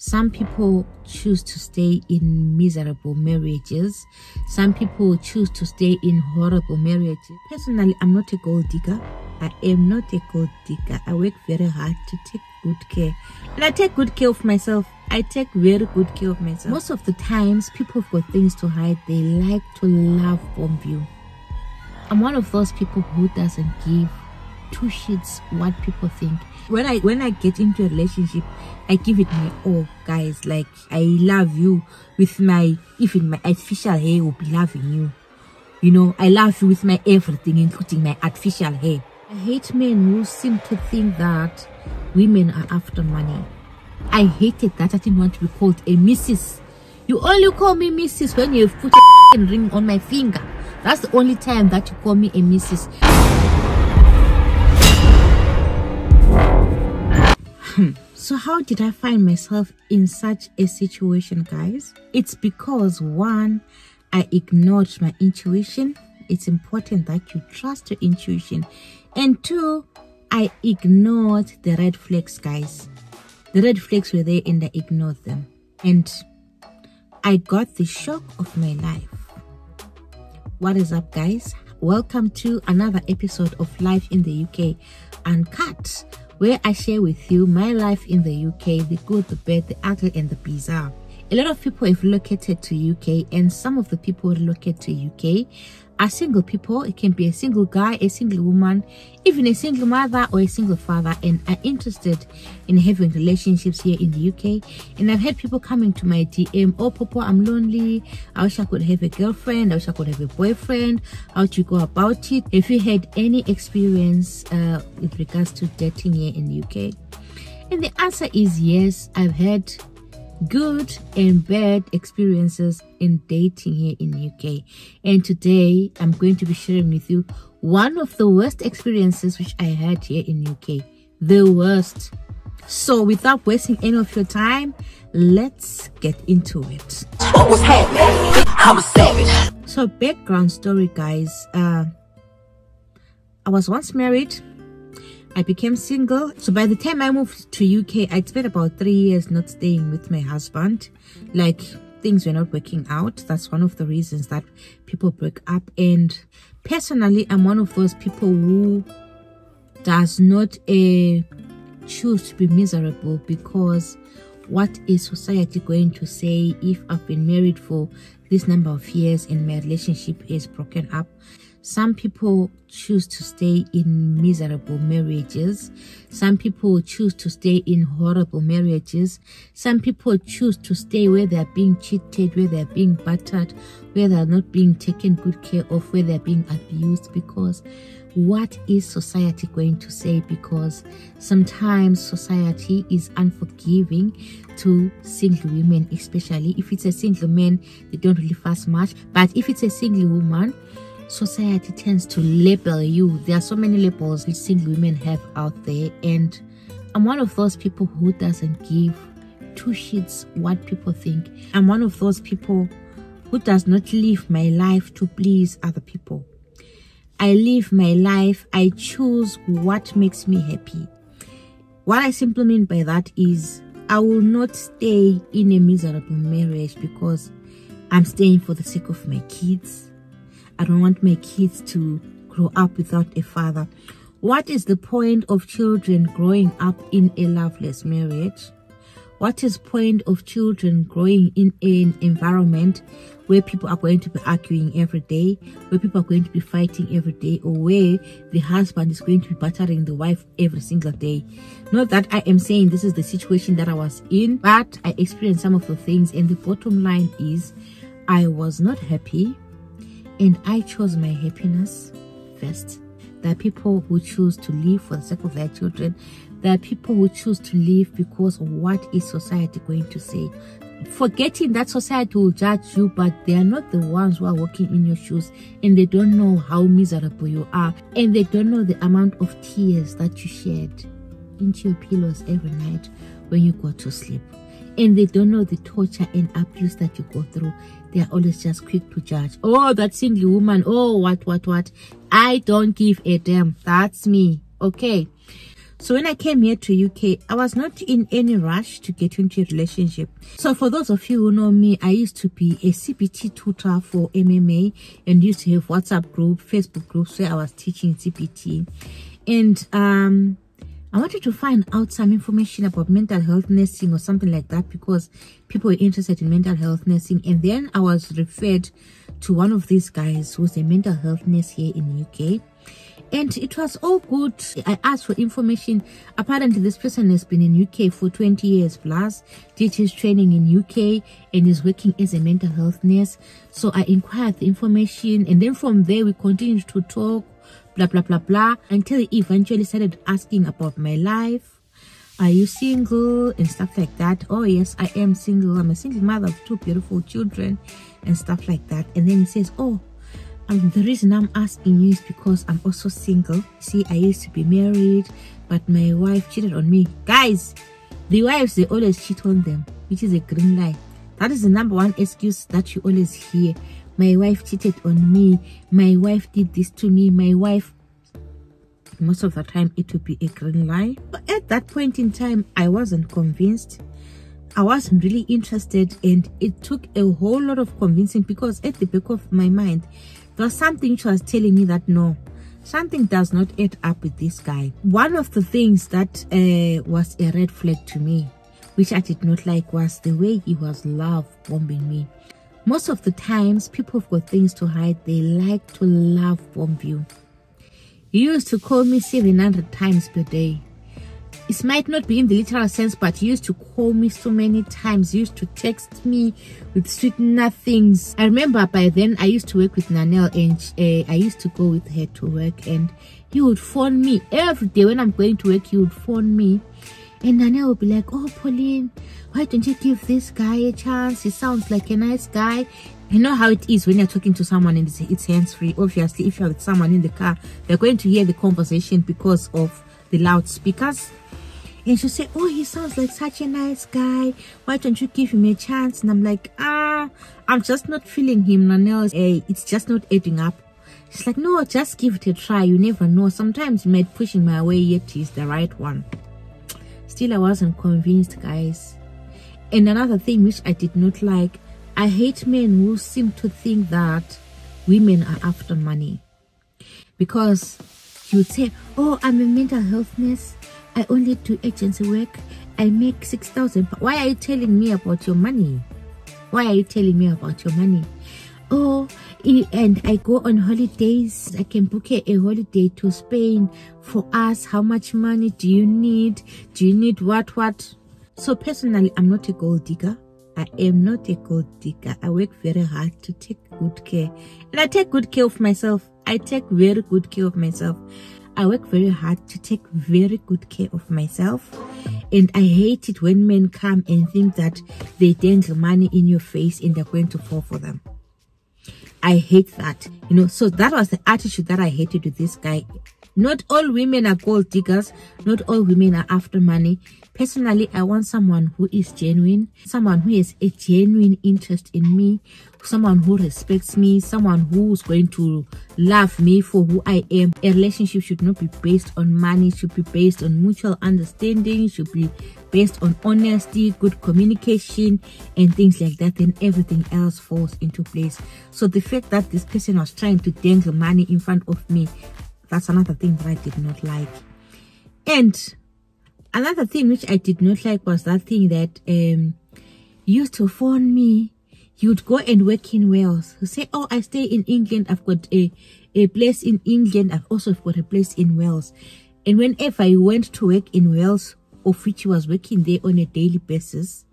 Some people choose to stay in miserable marriages. Some people choose to stay in horrible marriages. Personally, I'm not a gold digger. I am not a gold digger. I work very hard to take good care. And I take good care of myself. I take very good care of myself. Most of the times, people have got things to hide. They like to love bomb you. I'm one of those people who doesn't give two shits what people think. When I get into a relationship, I give it my all, guys. Like, I love you with even my artificial hair will be loving you. You know, I love you with my everything, including my artificial hair. I hate men who seem to think that women are after money. I hated that. I didn't want to be called a Mrs. You only call me Mrs. when you've put a ring on my finger. That's the only time that you call me a Mrs. So how did I find myself in such a situation, guys? It's because, one, I ignored my intuition. It's important that you trust your intuition. And two, I ignored the red flags, guys. The red flags were there and I ignored them. And I got the shock of my life. What is up, guys? Welcome to another episode of Life in the UK Uncut, where I share with you my life in the UK, the good, the bad, the ugly, and the bizarre. A lot of people have relocated to UK, and some of the people who relocate to UK are single people. It can be a single guy, a single woman, even a single mother or a single father, and are interested in having relationships here in the UK. And I've had people coming to my DM, oh, Popo, I'm lonely. I wish I could have a girlfriend. I wish I could have a boyfriend. How do you go about it? Have you had any experience with regards to dating here in the UK? And the answer is yes. I've had good and bad experiences in dating here in the UK, and today I'm going to be sharing with you one of the worst experiences which I had here in the UK. The worst. So without wasting any of your time, let's get into it. What was happening? I'm a savage. So background story, guys. I was once married. I became single. So by the time I moved to UK, I'd spent about 3 years not staying with my husband. Like, things were not working out. That's one of the reasons that people break up. And personally, I'm one of those people who does not choose to be miserable, because what is society going to say if I've been married for this number of years and my relationship is broken up? Some people choose to stay in miserable marriages. Some people choose to stay in horrible marriages. Some people choose to stay where they're being cheated, where they're being battered, where they're not being taken good care of, where they're being abused. Because what is society going to say? Because sometimes society is unforgiving to single women, especially if it's a single man, they don't really fuss much. But if it's a single woman, society tends to label you. There are so many labels which single women have out there, and I'm one of those people who doesn't give two shits what people think. I'm one of those people who does not live my life to please other people. I live my life, I choose what makes me happy. What I simply mean by that is I will not stay in a miserable marriage because I'm staying for the sake of my kids. I don't want my kids to grow up without a father. What is the point of children growing up in a loveless marriage? What is the point of children growing in an environment where people are going to be arguing every day, where people are going to be fighting every day, or where the husband is going to be battering the wife every single day? Not that I am saying this is the situation that I was in, but I experienced some of the things, and the bottom line is I was not happy. And I chose my happiness first. There are people who choose to live for the sake of their children. There are people who choose to live because of what is society going to say. Forgetting that society will judge you, but they are not the ones who are walking in your shoes, and they don't know how miserable you are, and they don't know the amount of tears that you shed into your pillows every night when you go to sleep. And they don't know the torture and abuse that you go through. They are always just quick to judge. Oh, that single woman. Oh, what. I don't give a damn. That's me. Okay. So when I came here to UK, I was not in any rush to get into a relationship. So for those of you who know me, I used to be a CPT tutor for MMA and used to have WhatsApp group, Facebook groups where I was teaching CPT. And I wanted to find out some information about mental health nursing or something like that, because people were interested in mental health nursing. And then I was referred to one of these guys who's a mental health nurse here in UK. And it was all good. I asked for information. Apparently, this person has been in UK for 20 years plus, did his training in UK, and is working as a mental health nurse. So I inquired the information, and then from there, we continued to talk, blah, blah, blah, blah, until he eventually started asking about my life. Are you single? And stuff like that. Oh, yes, I am single. I'm a single mother of 2 beautiful children and stuff like that. And then he says, oh, the reason I'm asking you is because I'm also single. See, I used to be married, but my wife cheated on me. Guys, the wives, they always cheat on them, which is a green lie. That is the #1 excuse that you always hear. My wife cheated on me. My wife did this to me. My wife. Most of the time, it would be a green lie. But at that point in time, I wasn't convinced. I wasn't really interested, and it took a whole lot of convincing, because at the back of my mind, there was something which was telling me that no, something does not add up with this guy. One of the things that was a red flag to me, which I did not like, was the way he was love bombing me. Most of the times, people have got things to hide. They like to love bomb you. He used to call me 700 times per day. It might not be in the literal sense, but he used to call me so many times. He used to text me with sweet nothings. I remember by then I used to work with Nanelle, and I used to go with her to work, and he would phone me every day. When I'm going to work, he would phone me, and Nanelle would be like, oh, Pauline, why don't you give this guy a chance? He sounds like a nice guy. You know how it is when you're talking to someone and it's hands-free. Obviously, if you're with someone in the car, they're going to hear the conversation because of the loudspeakers. And she'll say, oh, he sounds like such a nice guy. Why don't you give him a chance? And I'm like, I'm just not feeling him, Nanelle. It's just not adding up. She's like, no, just give it a try. You never know. Sometimes you might push him my way, yet he's the right one. Still, I wasn't convinced, guys. And another thing which I did not like, I hate men who seem to think that women are after money. Because you would say, oh, I'm a mental health nurse. I only do agency work. I make 6,000. Why are you telling me about your money? Why are you telling me about your money? Oh, and I go on holidays. I can book a holiday to Spain for us. How much money do you need? Do you need what? So personally, I'm not a gold digger. I am not a gold digger. I work very hard to take good care. And I take good care of myself. I take very good care of myself. I work very hard to take very good care of myself. And I hate it when men come and think that they dangle money in your face and they're going to fall for them. I hate that. You know, so that was the attitude that I hated with this guy. Not all women are gold diggers. Not all women are after money. Personally, I want someone who is genuine, someone who has a genuine interest in me, someone who respects me, someone who's going to love me for who I am. A relationship should not be based on money. It should be based on mutual understanding. It should be based on honesty, good communication, and things like that. Then everything else falls into place. So the fact that this person was trying to dangle money in front of me, that's another thing that I did not like. And another thing which I did not like was that thing that used to phone me. He would go and work in Wales. He'd say, oh, I stay in England. I've got a place in England. I've also got a place in Wales. And whenever I went to work in Wales, of which he was working there on a daily basis,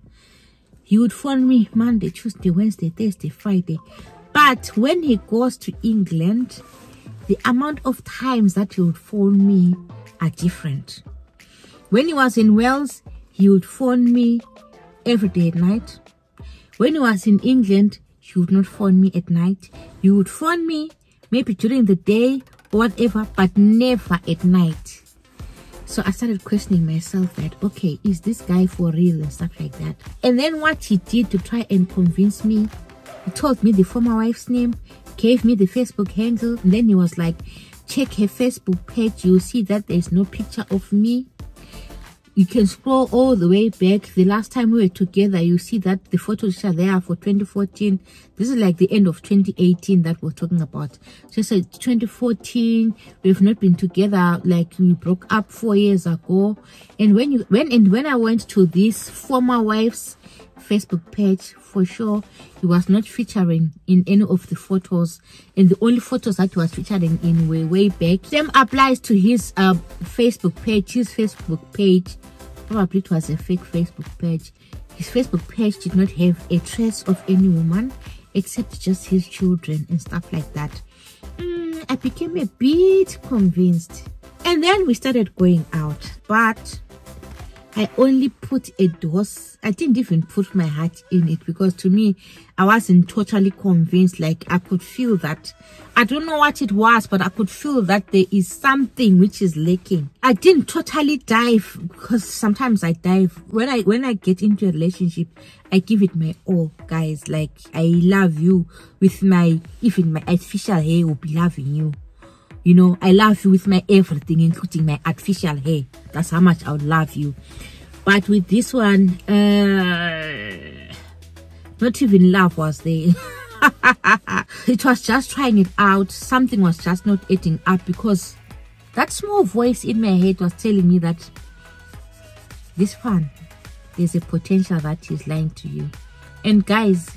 he would phone me Monday, Tuesday, Wednesday, Thursday, Friday. But when he goes to England, the amount of times that he would phone me are different. When he was in Wales, he would phone me every day at night. When he was in England, he would not phone me at night. He would phone me maybe during the day or whatever, but never at night. So I started questioning myself that, okay, is this guy for real and stuff like that? And then what he did to try and convince me, he told me the former wife's name, gave me the Facebook handle, and then he was like, check her Facebook page, you'll see that there's no picture of me. You can scroll all the way back. The last time we were together, you see that the photos are there for 2014. This is like the end of 2018 that we're talking about. So it's 2014. We've not been together, like we broke up 4 years ago. And when I went to this former wife's Facebook page, for sure he was not featuring in any of the photos, and the only photos that he was featuring in were way back. Same applies to his Facebook page. His Facebook page, probably it was a fake Facebook page. His Facebook page did not have a trace of any woman except just his children and stuff like that. I became a bit convinced, and then we started going out, but I only put a dose. I didn't even put my heart in it, because to me, I wasn't totally convinced. Like, I could feel that, I don't know what it was, but I could feel that there is something which is lacking. I didn't totally dive, because sometimes I dive. When I get into a relationship, I give it my all, guys. Like, I love you with even my artificial hair will be loving you. You know, I love you with my everything, including my artificial hair. That's how much I would love you. But with this one, not even love was there. It was just trying it out. Something was just not adding up, because that small voice in my head was telling me that this one, there's a potential that he's lying to you. And guys,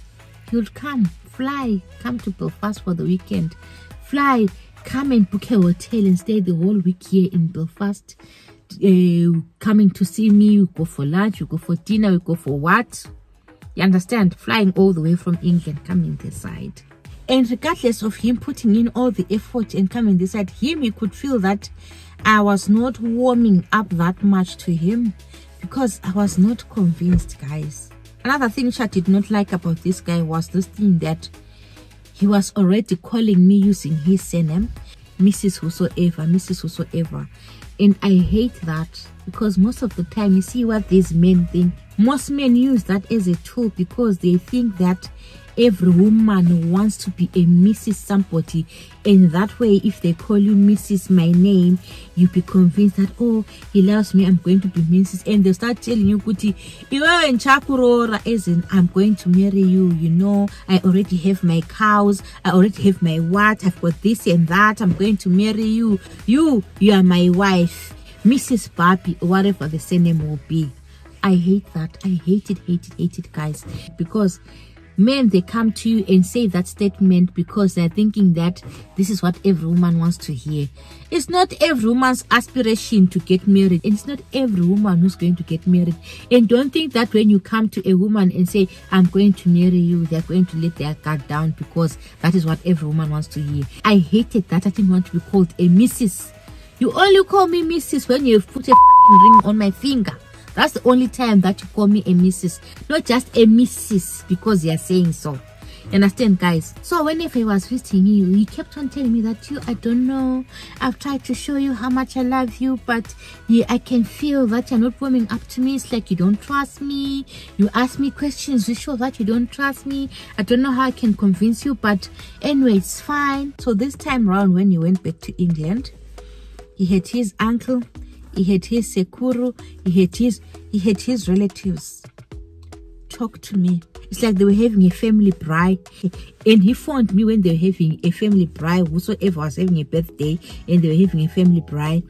he'll come to Belfast for the weekend. Fly. Come and book a hotel and stay the whole week here in Belfast. Coming to see me, you go for lunch, you go for dinner, you go for what? You understand? Flying all the way from England, coming this side. And regardless of him putting in all the effort and coming this side, he could feel that I was not warming up that much to him, because I was not convinced, guys. Another thing which I did not like about this guy was this thing that he was already calling me using his surname, Mrs. Whosoever, Mrs. Whosoever. And I hate that, because most of the time, you see what these men think. Most men use that as a tool, because they think that every woman wants to be a Mrs. somebody, and that way, if they call you Mrs. my name, you be convinced that, oh, he loves me, I'm going to be Mrs. And they start telling you, Kuti, as in, I'm going to marry you, you know, I already have my cows, I already have my what, I've got this and that, I'm going to marry you, you are my wife, Mrs. Barbie, whatever the surname will be. I hate that. I hate it, guys, because men, they come to you and say that statement because they're thinking that this is what every woman wants to hear. It's not every woman's aspiration to get married, and it's not every woman who's going to get married. And don't think that when you come to a woman and say, I'm going to marry you, they're going to let their guard down, because that is what every woman wants to hear. I hated that. I didn't want to be called a Mrs. You only call me Mrs. when you've put a ring on my finger. That's the only time that you call me a Mrs. Not just a Mrs. because you're saying so. You understand, guys? So whenever he was visiting me, he kept on telling me that, I don't know, I've tried to show you how much I love you, but yeah, I can feel that you're not warming up to me. It's like you don't trust me. You ask me questions to show that you don't trust me. I don't know how I can convince you, but anyway, it's fine. So this time around, when he went back to England, he had his uncle, he had his sekuru, he had his relatives talk to me. It's like they were having a family bride, and he phoned me when they were having a family bride, whosoever was having a birthday and they were having a family bride.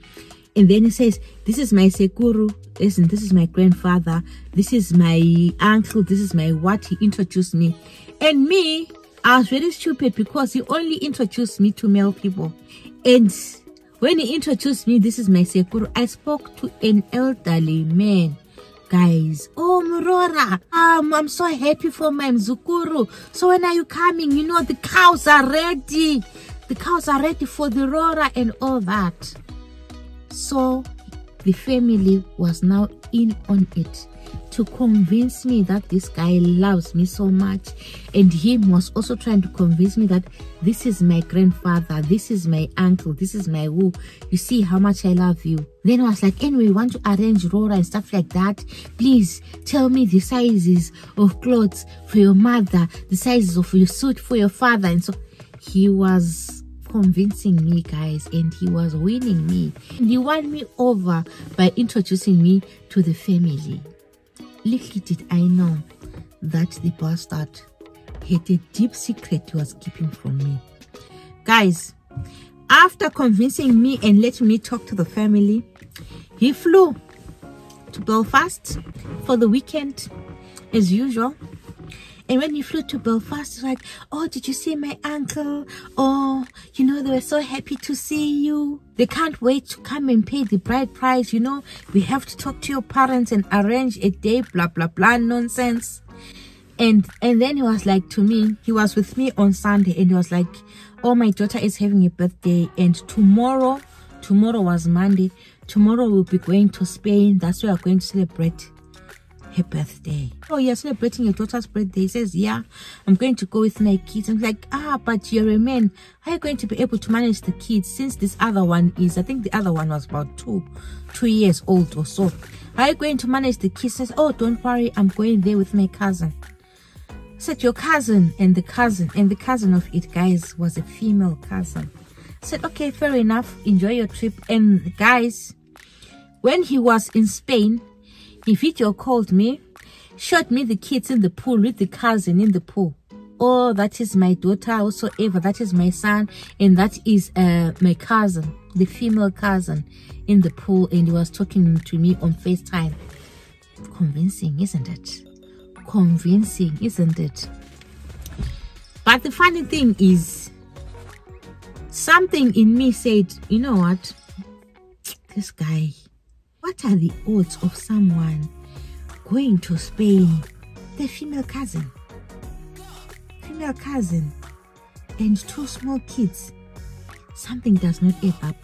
And then he says, this is my sekuru, listen, this is my grandfather, this is my uncle, this is my what. He introduced me, and me, I was very stupid, because he only introduced me to male people. And when he introduced me, this is my sekuru, I spoke to an elderly man. Guys, oh Murora, I'm so happy for my mzukuru. So when are you coming? You know, the cows are ready. The cows are ready for the Rora and all that. So the family was now in on it to convince me that this guy loves me so much, and he was also trying to convince me that this is my grandfather, this is my uncle, this is my woo. You see how much I love you. Then I was like, anyway, we want to arrange Rora and stuff like that. Please tell me the sizes of clothes for your mother, the sizes of your suit for your father. And so he was convincing me, guys, and he was winning me. And he won me over by introducing me to the family. Little did I know that the bastard had a deep secret he was keeping from me. Guys, after convincing me and letting me talk to the family, he flew to Belfast for the weekend as usual. And when he flew to Belfast, he's like, oh, did you see my uncle? Oh, you know, they were so happy to see you. They can't wait to come and pay the bride price. You know, we have to talk to your parents and arrange a day, blah, blah, blah, nonsense. And then he was like to me, he was with me on Sunday, and he was like, oh, my daughter is having a birthday, and tomorrow was Monday. Tomorrow we'll be going to Spain. That's where we're going to celebrate her birthday. Oh, you're celebrating your daughter's birthday? He says, yeah, I'm going to go with my kids. I'm like, but you're a man. How are you going to be able to manage the kids since this other one is, I think the other one was about two years old or so. How are you going to manage the kids? He says, oh, don't worry, I'm going there with my cousin. I said, your cousin, and the cousin of it, guys, was a female cousin. I said, okay, fair enough, enjoy your trip. And guys, when he was in Spain, he video called me, showed me the kids in the pool with the cousin in the pool. Oh, that is my daughter, whatsoever, that is my son, and that is my cousin, the female cousin in the pool, and he was talking to me on FaceTime. Convincing, isn't it? Convincing, isn't it? But the funny thing is, something in me said, you know what, this guy, what are the odds of someone going to Spain? The female cousin, and two small kids. Something does not add up.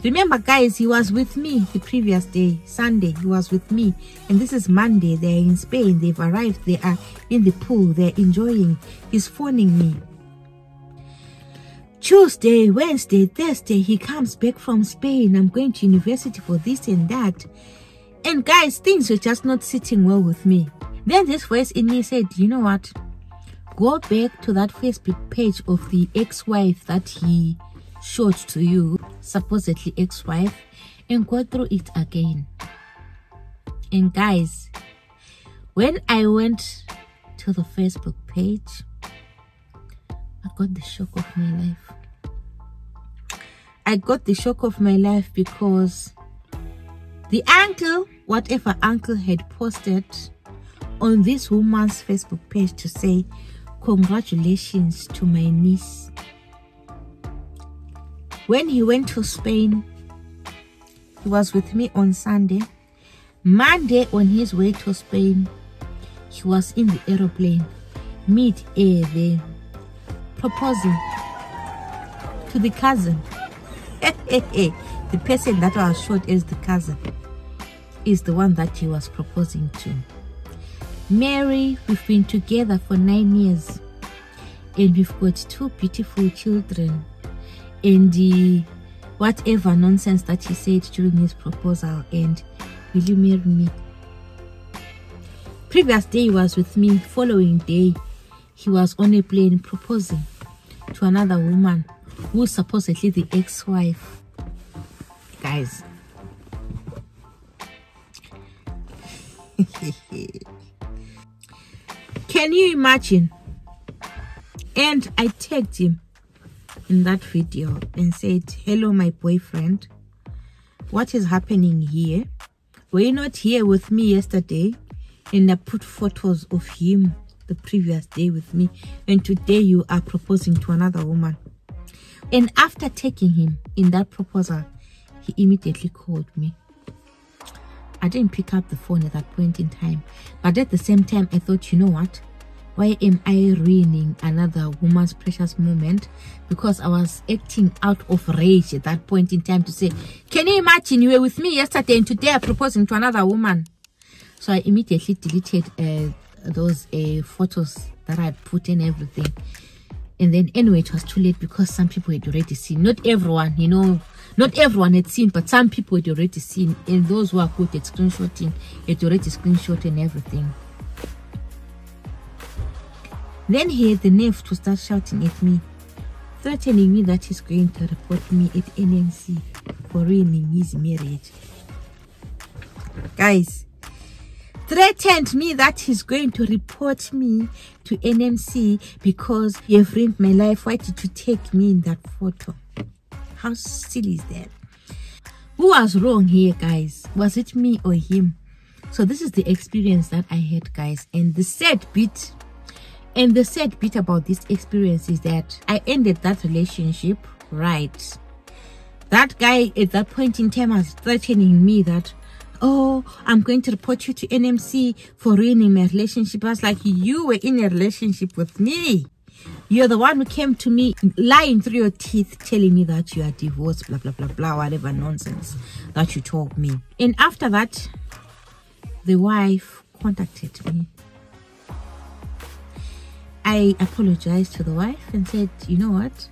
Remember, guys, he was with me the previous day, Sunday. He was with me, and this is Monday. They're in Spain. They've arrived. They are in the pool. They're enjoying. He's phoning me. Tuesday, Wednesday, Thursday, he comes back from Spain. I'm going to university for this and that. And guys, things were just not sitting well with me. Then this voice in me said, you know what? Go back to that Facebook page of the ex-wife that he showed to you, supposedly ex-wife, and go through it again. And guys, when I went to the Facebook page, I got the shock of my life. I got the shock of my life because the uncle, whatever uncle had posted on this woman's Facebook page to say, congratulations to my niece. When he went to Spain, he was with me on Sunday. Monday, on his way to Spain, he was in the aeroplane, mid-air there, proposing to the cousin. The person that was showed as the cousin is the one that he was proposing to. Mary, we've been together for 9 years, and we've got 2 beautiful children. And whatever nonsense that he said during his proposal, and will you marry me? Previous day he was with me, following day he was on a plane proposing to another woman who's supposedly the ex-wife. Guys, can you imagine? And I tagged him in that video and said, hello my boyfriend, what is happening here? Were you not here with me yesterday? And I put photos of him the previous day with me, and today you are proposing to another woman. And after taking him in that proposal, he immediately called me. I didn't pick up the phone at that point in time, but at the same time I thought, you know what, why am I ruining another woman's precious moment? Because I was acting out of rage at that point in time to say, can you imagine, you were with me yesterday and today I'm proposing to another woman? So I immediately deleted those photos that I had put in everything. And then anyway, it was too late because some people had already seen. Not everyone, you know, not everyone had seen, but some people had already seen. And those who are good at screenshotting had already screenshot and everything. Then he had the nerve to start shouting at me threatening me that he's going to report me at NMC for ruining his marriage. Guys, threatened me that he's going to report me to NMC because you have ruined my life. Why did you take me in that photo? How silly is that? Who was wrong here, guys? Was it me or him? So this is the experience that I had, guys. And the sad bit about this experience is that I ended that relationship, right? That guy at that point in time was threatening me that, oh, I'm going to report you to NMC for ruining my relationship. I was like, you were in a relationship with me. You're the one who came to me lying through your teeth telling me that you are divorced, blah, blah, blah, blah, whatever nonsense that you told me. And after that, the wife contacted me. I apologized to the wife and said, you know what?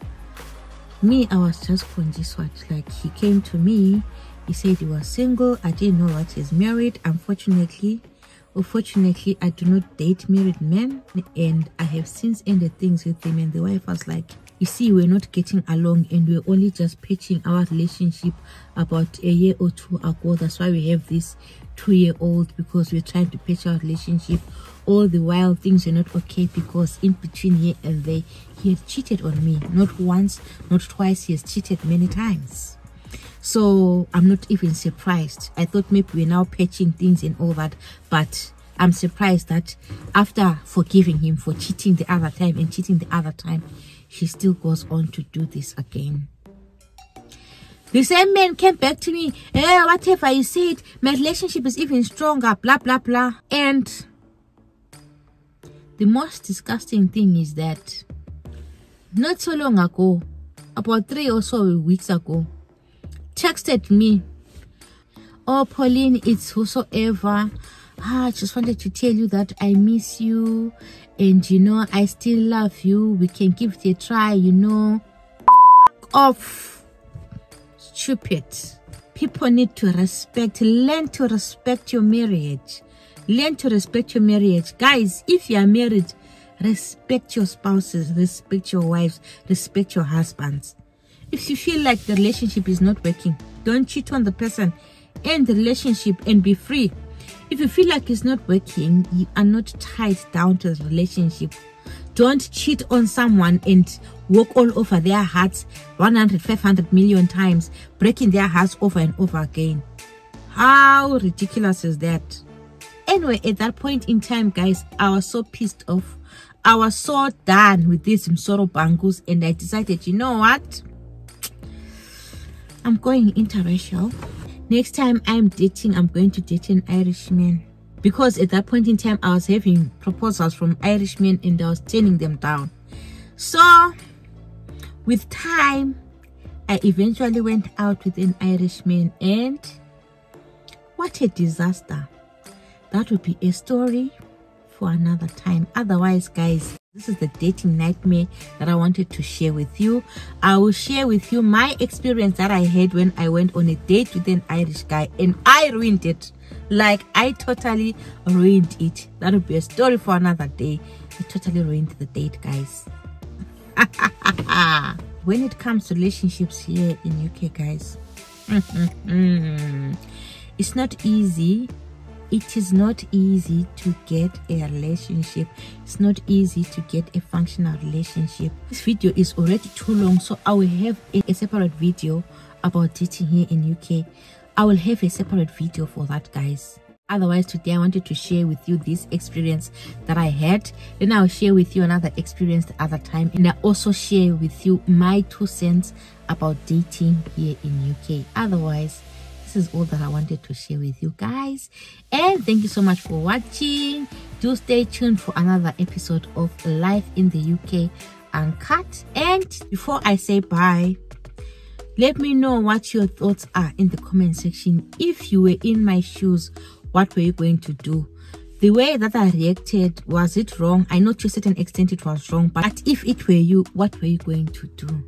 Me, I was just conjiswat. Like, he came to me, he said he was single. I didn't know that he's married. Unfortunately, I do not date married men, and I have since ended things with him. And the wife was like, you see, we're not getting along and we're only just patching our relationship about a year or two ago. That's why we have this 2-year-old, because we're trying to patch our relationship. All the while things are not okay, because in between here and there he had cheated on me. Not once, not twice, he has cheated many times. So I'm not even surprised. I thought maybe we're now patching things and all that, but I'm surprised that after forgiving him for cheating the other time and cheating the other time, he still goes on to do this again. The same man came back to me, whatever you said, my relationship is even stronger, blah, blah, blah. And the most disgusting thing is that not so long ago, about 3 or so weeks ago, texted me, oh Pauline, it's whosoever, I just wanted to tell you that I miss you, and you know I still love you, we can give it a try, you know. Off. Stupid. People need to respect, learn to respect your marriage. Learn to respect your marriage. Guys, if you are married, respect your spouses, respect your wives, respect your husbands. If you feel like the relationship is not working, don't cheat on the person. End the relationship and be free. If you feel like it's not working, you are not tied down to the relationship. Don't cheat on someone and walk all over their hearts 100, 500 million times, breaking their hearts over and over again. How ridiculous is that? Anyway, at that point in time, guys, I was so pissed off. I was so done with these Msoro Bangus, and I decided, you know what? I'm going interracial. Next time I'm dating, I'm going to date an Irishman. Because at that point in time, I was having proposals from Irishmen and I was turning them down. So, with time, I eventually went out with an Irishman, and what a disaster. That would be a story for another time. Otherwise, guys, this is the dating nightmare that I wanted to share with you. I will share with you my experience that I had when I went on a date with an Irish guy, and I ruined it. Like, I totally ruined it. That would be a story for another day. I totally ruined the date, guys. When it comes to relationships here in UK, guys, it's not easy. It is not easy to get a relationship. It's not easy to get a functional relationship. This video is already too long, so I will have a separate video about dating here in UK. I will have a separate video for that, guys. Otherwise, today I wanted to share with you this experience that I had. Then I'll share with you another experience the other time, and I also share with you my 2 cents about dating here in UK. Otherwise, this is all that I wanted to share with you guys, and thank you so much for watching. Do stay tuned for another episode of Life in the UK Uncut. And before I say bye, let me know what your thoughts are in the comment section. If you were in my shoes, what were you going to do? The way that I reacted, was it wrong? I know to a certain extent it was wrong, but if it were you, what were you going to do?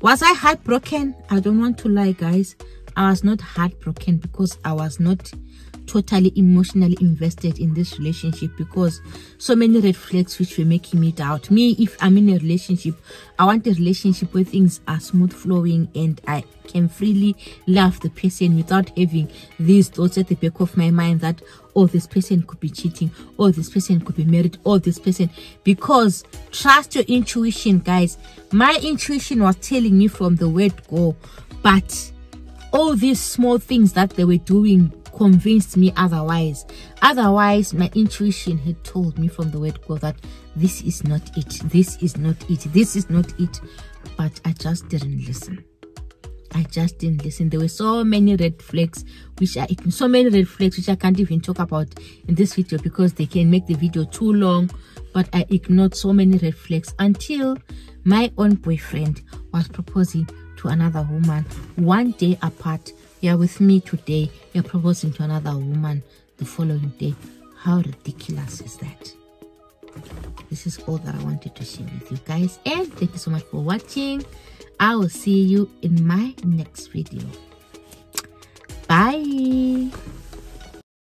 Was I heartbroken? I don't want to lie, guys. I was not heartbroken because I was not totally emotionally invested in this relationship, because so many red flags which were making me doubt. Me, if I'm in a relationship, I want a relationship where things are smooth flowing and I can freely love the person without having these thoughts at the back of my mind that, oh, this person could be cheating, or this person could be married, or this person. Because trust your intuition, guys. My intuition was telling me from the word go, but all these small things that they were doing convinced me otherwise. Otherwise, my intuition had told me from the word go that this is not it, this is not it, this is not it. But I just didn't listen. I just didn't listen. There were so many red flags which I can't even talk about in this video because they can make the video too long. But I ignored so many red flags until my own boyfriend was proposing to another woman 1 day apart. You're with me today, you're proposing to another woman the following day. How ridiculous is that? This is all that I wanted to share with you guys, and thank you so much for watching. I will see you in my next video.